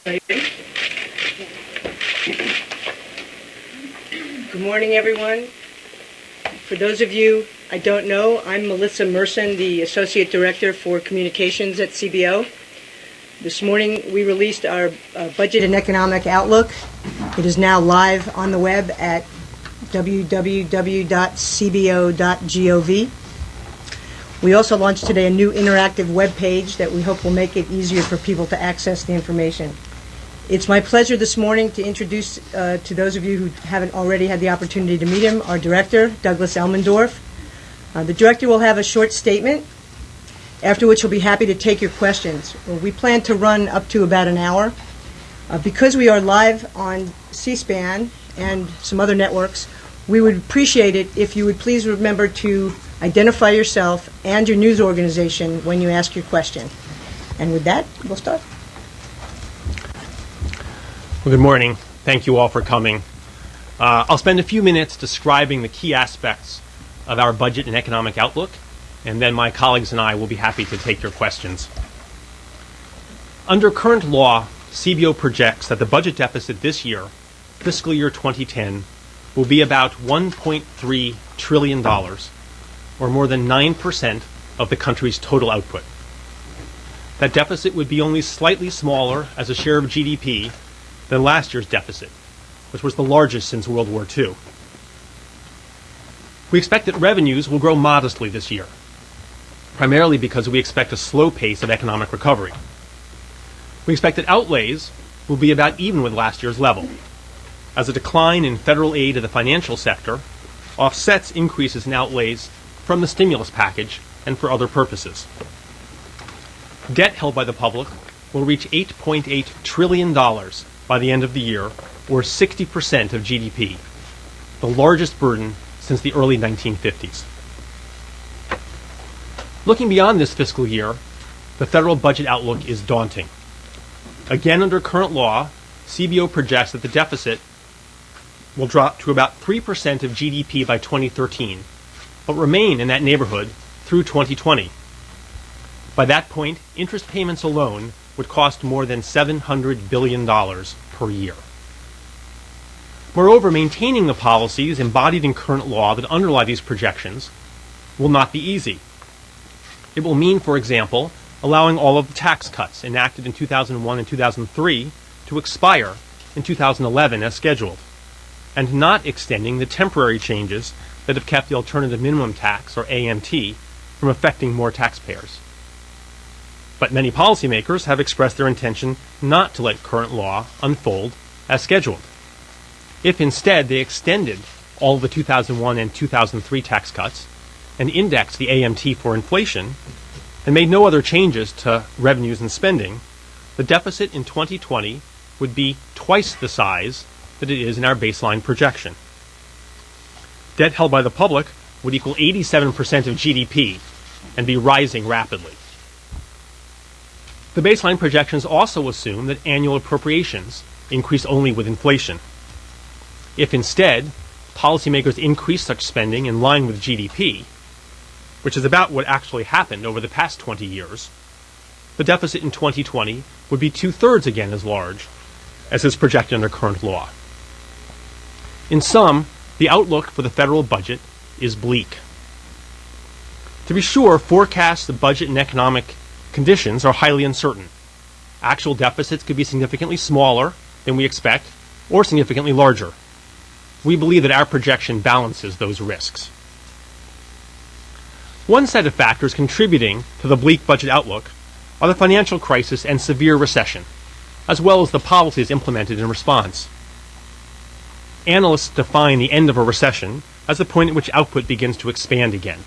Good morning, everyone. For those of you I don't know, I'm Melissa Merson, the Associate Director for Communications at CBO. This morning we released our Budget and Economic Outlook. It is now live on the web at www.cbo.gov. We also launched today a new interactive web page that we hope will make it easier for people to access the information. It's my pleasure this morning to introduce to those of you who haven't already had the opportunity to meet him, our Director, Douglas Elmendorf. The Director will have a short statement, after which he'll be happy to take your questions. We plan to run up to about an hour. Because we are live on C-SPAN and some other networks, we would appreciate it if you would please remember to identify yourself and your news organization when you ask your question. And with that, we'll start. Well, good morning. Thank you all for coming. I'll spend a few minutes describing the key aspects of our budget and economic outlook, and then my colleagues and I will be happy to take your questions. Under current law, CBO projects that the budget deficit this year, fiscal year 2010, will be about $1.3 trillion, or more than 9% of the country's total output. That deficit would be only slightly smaller as a share of GDP than last year's deficit, which was the largest since World War II. We expect that revenues will grow modestly this year, primarily because we expect a slow pace of economic recovery. We expect that outlays will be about even with last year's level, as a decline in federal aid to the financial sector offsets increases in outlays from the stimulus package and for other purposes. Debt held by the public will reach $8.8 trillion by the end of the year, or 60% of GDP, the largest burden since the early 1950s. Looking beyond this fiscal year, the federal budget outlook is daunting. Again, under current law, CBO projects that the deficit will drop to about 3% of GDP by 2013, but remain in that neighborhood through 2020. By that point, interest payments alone would cost more than $700 billion per year. Moreover, maintaining the policies embodied in current law that underlie these projections will not be easy. It will mean, for example, allowing all of the tax cuts enacted in 2001 and 2003 to expire in 2011 as scheduled, and not extending the temporary changes that have kept the alternative minimum tax, or AMT, from affecting more taxpayers. But many policymakers have expressed their intention not to let current law unfold as scheduled. If instead they extended all of the 2001 and 2003 tax cuts and indexed the AMT for inflation and made no other changes to revenues and spending, the deficit in 2020 would be twice the size that it is in our baseline projection. Debt held by the public would equal 87% of GDP and be rising rapidly. The baseline projections also assume that annual appropriations increase only with inflation. If instead, policymakers increase such spending in line with GDP, which is about what actually happened over the past 20 years, the deficit in 2020 would be 2/3 again as large as is projected under current law. In sum, the outlook for the federal budget is bleak. To be sure, forecasts of budget and economic conditions are highly uncertain. Actual deficits could be significantly smaller than we expect, or significantly larger. We believe that our projection balances those risks. One set of factors contributing to the bleak budget outlook are the financial crisis and severe recession, as well as the policies implemented in response. Analysts define the end of a recession as the point at which output begins to expand again.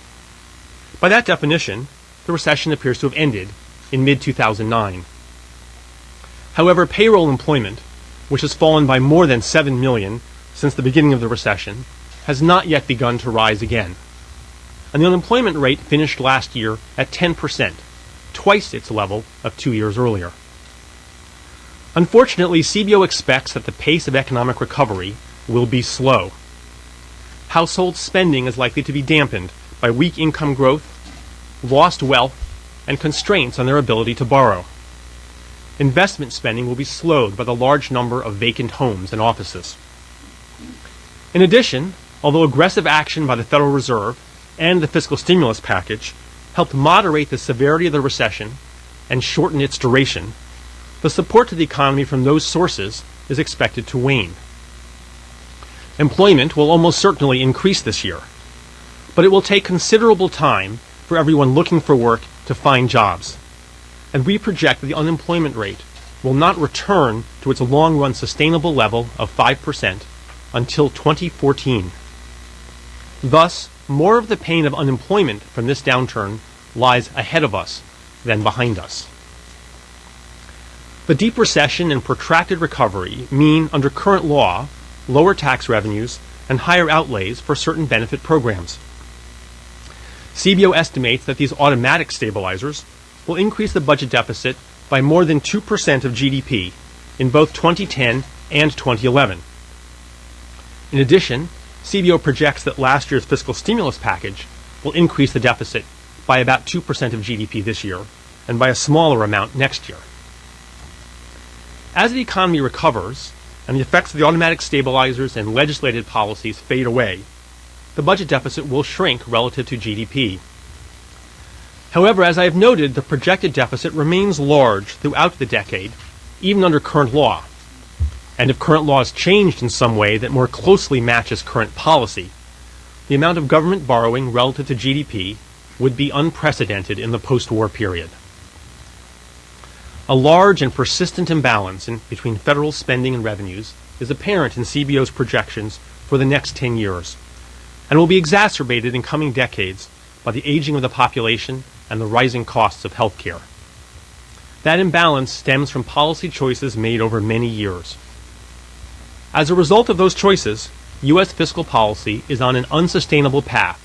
By that definition, the recession appears to have ended in mid-2009. However, payroll employment, which has fallen by more than 7 million since the beginning of the recession, has not yet begun to rise again. And the unemployment rate finished last year at 10%, twice its level of 2 years earlier. Unfortunately, CBO expects that the pace of economic recovery will be slow. Household spending is likely to be dampened by weak income growth, lost wealth, and constraints on their ability to borrow. investment spending will be slowed by the large number of vacant homes and offices. In addition, although aggressive action by the Federal Reserve and the fiscal stimulus package helped moderate the severity of the recession and shorten its duration, the support to the economy from those sources is expected to wane. Employment will almost certainly increase this year, but it will take considerable time for everyone looking for work to find jobs, and we project that the unemployment rate will not return to its long-run sustainable level of 5% until 2014. Thus, more of the pain of unemployment from this downturn lies ahead of us than behind us. The deep recession and protracted recovery mean, under current law, lower tax revenues and higher outlays for certain benefit programs. CBO estimates that these automatic stabilizers will increase the budget deficit by more than 2% of GDP in both 2010 and 2011. In addition, CBO projects that last year's fiscal stimulus package will increase the deficit by about 2% of GDP this year and by a smaller amount next year. As the economy recovers and the effects of the automatic stabilizers and legislated policies fade away, the budget deficit will shrink relative to GDP. However, as I have noted, the projected deficit remains large throughout the decade, even under current law. And if current law is changed in some way that more closely matches current policy, the amount of government borrowing relative to GDP would be unprecedented in the post-war period. A large and persistent imbalance between federal spending and revenues is apparent in CBO's projections for the next 10 years, and will be exacerbated in coming decades by the aging of the population and the rising costs of health care. That imbalance stems from policy choices made over many years. As a result of those choices, U.S. fiscal policy is on an unsustainable path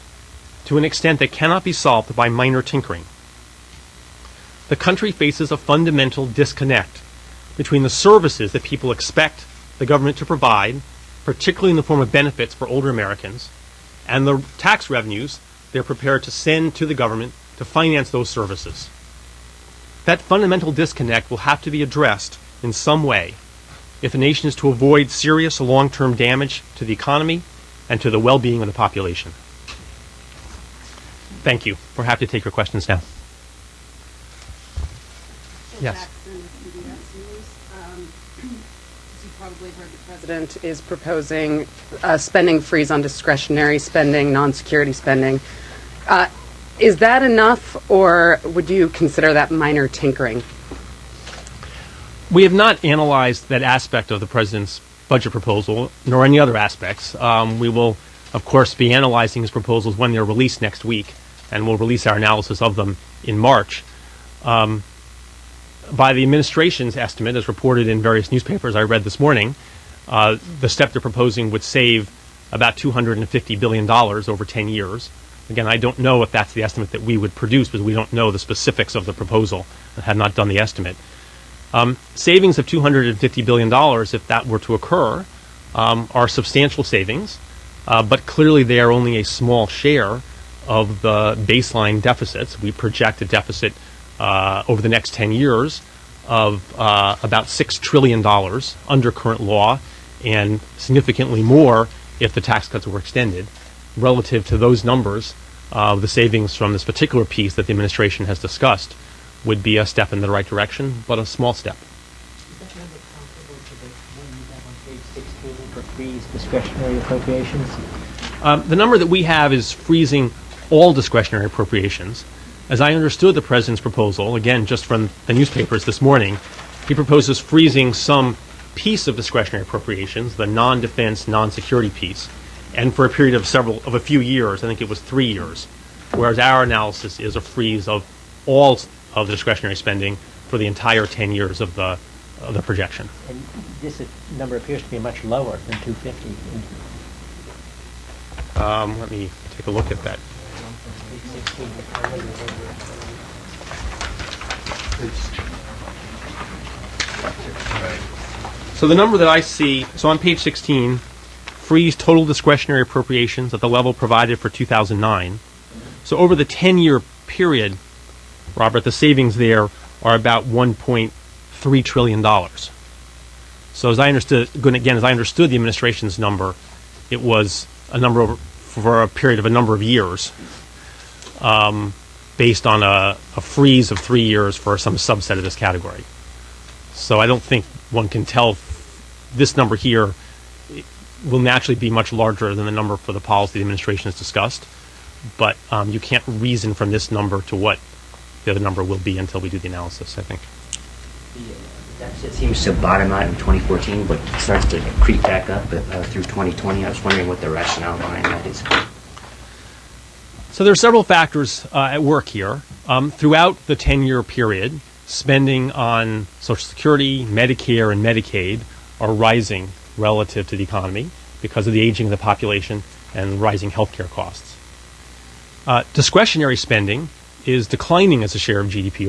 to an extent that cannot be solved by minor tinkering. The country faces a fundamental disconnect between the services that people expect the government to provide, particularly in the form of benefits for older Americans, and the tax revenues they're prepared to send to the government to finance those services. That fundamental disconnect will have to be addressed in some way if the nation is to avoid serious long-term damage to the economy and to the well-being of the population. Thank you. We're happy to take your questions now. Yes. Jackson of CBS News. As you probably heard, the president is proposing a spending freeze on discretionary spending, non-security spending. Is that enough, or would you consider that minor tinkering? We have not analyzed that aspect of the president's budget proposal, nor any other aspects. We will, of course, be analyzing his proposals when they're released next week, and we'll release our analysis of them in March. By the administration's estimate, as reported in various newspapers I read this morning, the step they're proposing would save about $250 billion over 10 years. Again, I don't know if that's the estimate that we would produce because we don't know the specifics of the proposal and have not done the estimate. Savings of $250 billion, if that were to occur, are substantial savings, but clearly they are only a small share of the baseline deficits. We project a deficit over the next 10 years of about $6 trillion under current law, and significantly more if the tax cuts were extended. Relative to those numbers, the savings from this particular piece that the administration has discussed would be a step in the right direction, but a small step. Is that number comparable to the one you have on page 16 for freeze discretionary appropriations? The number that we have is freezing all discretionary appropriations. As I understood the president's proposal, again, just from the newspapers this morning, he proposes freezing some piece of discretionary appropriations, the non-defense, non-security piece, and for a period of a few years. I think it was 3 years, whereas our analysis is a freeze of all of the discretionary spending for the entire 10 years of the projection. And this number appears to be much lower than 250. Let me take a look at that. So the number that I see, so on page 16, freeze total discretionary appropriations at the level provided for 2009. So over the 10-year period, Robert, the savings there are about $1.3 $3 trillion. So as I understood the administration's number, it was a number for a period of a number of years, based on a freeze of 3 years for some subset of this category. So I don't think one can tell this number here will naturally be much larger than the number for the policy the administration has discussed, but you can't reason from this number to what the other number will be until we do the analysis, I think. The deficit seems to bottom out in 2014, but starts to creep back up through 2020. I was wondering what the rationale behind that is. So there are several factors at work here. Throughout the 10-year period, spending on Social Security, Medicare, and Medicaid are rising relative to the economy because of the aging of the population and rising healthcare costs. Discretionary spending is declining as a share of GDP